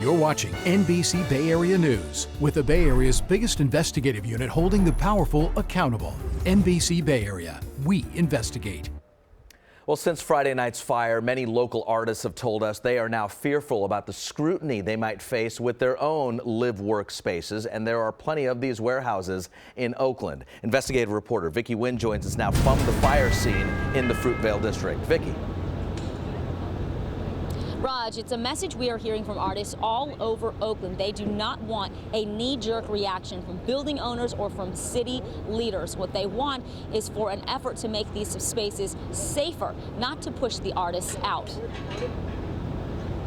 You're watching NBC Bay Area News with the Bay Area's biggest investigative unit holding the powerful accountable. NBC Bay Area, we investigate. Well, since Friday night's fire, many local artists have told us they are now fearful about the scrutiny they might face with their own live-work spaces, and there are plenty of these warehouses in Oakland. Investigative reporter Vicki Wynn joins us now from the fire scene in the Fruitvale district. Vicki. Raj, it's a message we are hearing from artists all over Oakland. They do not want a knee-jerk reaction from building owners or from city leaders. What they want is for an effort to make these spaces safer, not to push the artists out.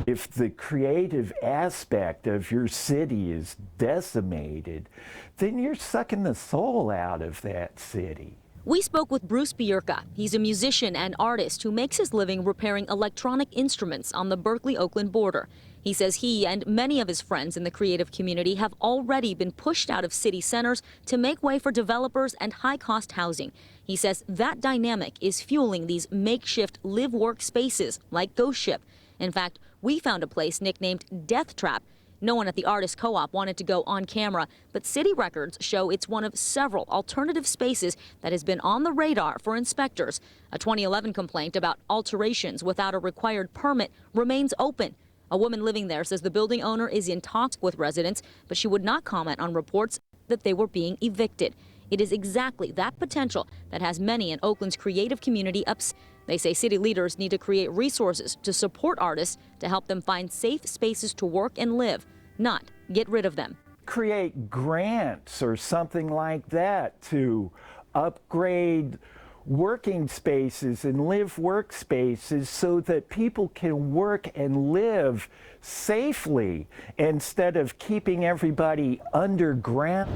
If the creative aspect of your city is decimated, then you're sucking the soul out of that city. We spoke with Bruce Bierka. He's a musician and artist who makes his living repairing electronic instruments on the Berkeley-Oakland border. He says he and many of his friends in the creative community have already been pushed out of city centers to make way for developers and high-cost housing. He says that dynamic is fueling these makeshift live-work spaces like Ghost Ship. In fact, we found a place nicknamed Deathtrap. No one at the Artist Co-op wanted to go on camera, but city records show it's one of several alternative spaces that has been on the radar for inspectors. A 2011 complaint about alterations without a required permit remains open. A woman living there says the building owner is in talks with residents, but she would not comment on reports that they were being evicted. It is exactly that potential that has many in Oakland's creative community upset. They say city leaders need to create resources to support artists to help them find safe spaces to work and live, not get rid of them. Create grants or something like that to upgrade working spaces and live workspaces so that people can work and live safely instead of keeping everybody underground.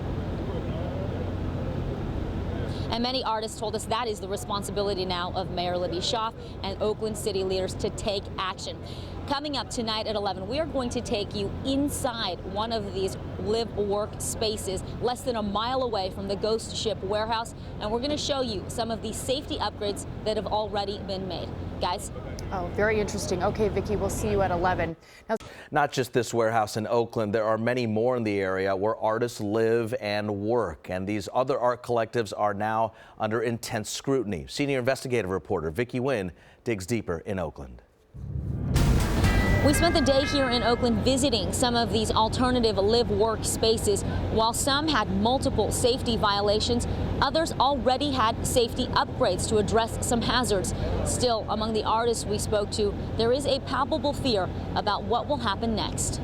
And many artists told us that is the responsibility now of Mayor Libby Schaaf and Oakland city leaders to take action. Coming up tonight at 11, we are going to take you inside one of these live-work spaces less than a mile away from the Ghost Ship warehouse, and we're going to show you some of the safety upgrades that have already been made. Guys? Oh, very interesting. Okay, Vicki, we'll see you at 11. Now, not just this warehouse in Oakland, there are many more in the area where artists live and work, and these other art collectives are now under intense scrutiny. Senior investigative reporter Vicki Wynn digs deeper in Oakland. We spent the day here in Oakland visiting some of these alternative live-work spaces. While some had multiple safety violations, others already had safety upgrades to address some hazards. Still, among the artists we spoke to, there is a palpable fear about what will happen next.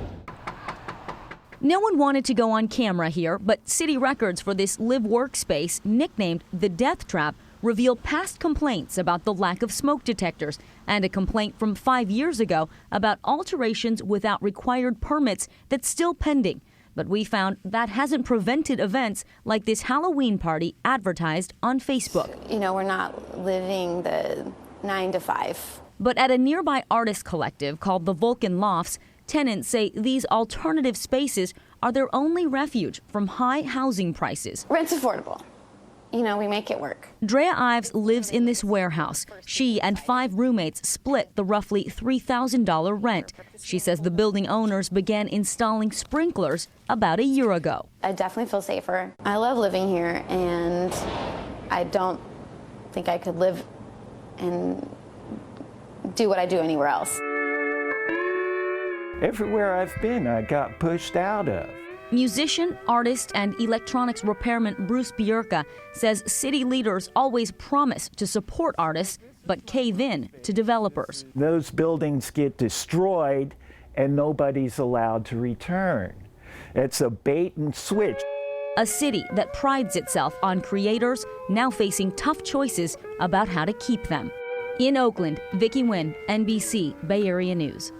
No one wanted to go on camera here, but city records for this live-work space, nicknamed the Death Trap, reveal past complaints about the lack of smoke detectors and a complaint from 5 years ago about alterations without required permits that's still pending. But we found that hasn't prevented events like this Halloween party advertised on Facebook. You know, we're not living the 9 to 5. But at a nearby artist collective called the Vulcan Lofts, tenants say these alternative spaces are their only refuge from high housing prices. Rent's affordable. You know, we make it work. Drea Ives lives in this warehouse. She and 5 roommates split the roughly $3,000 rent. She says the building owners began installing sprinklers about a year ago. I definitely feel safer. I love living here, and I don't think I could live and do what I do anywhere else. Everywhere I've been, I got pushed out of. Musician, artist, and electronics repairman Bruce Bierka says city leaders always promise to support artists, but cave in to developers. Those buildings get destroyed and nobody's allowed to return. It's a bait and switch. A city that prides itself on creators now facing tough choices about how to keep them. In Oakland, Vicki Wynn, NBC Bay Area News.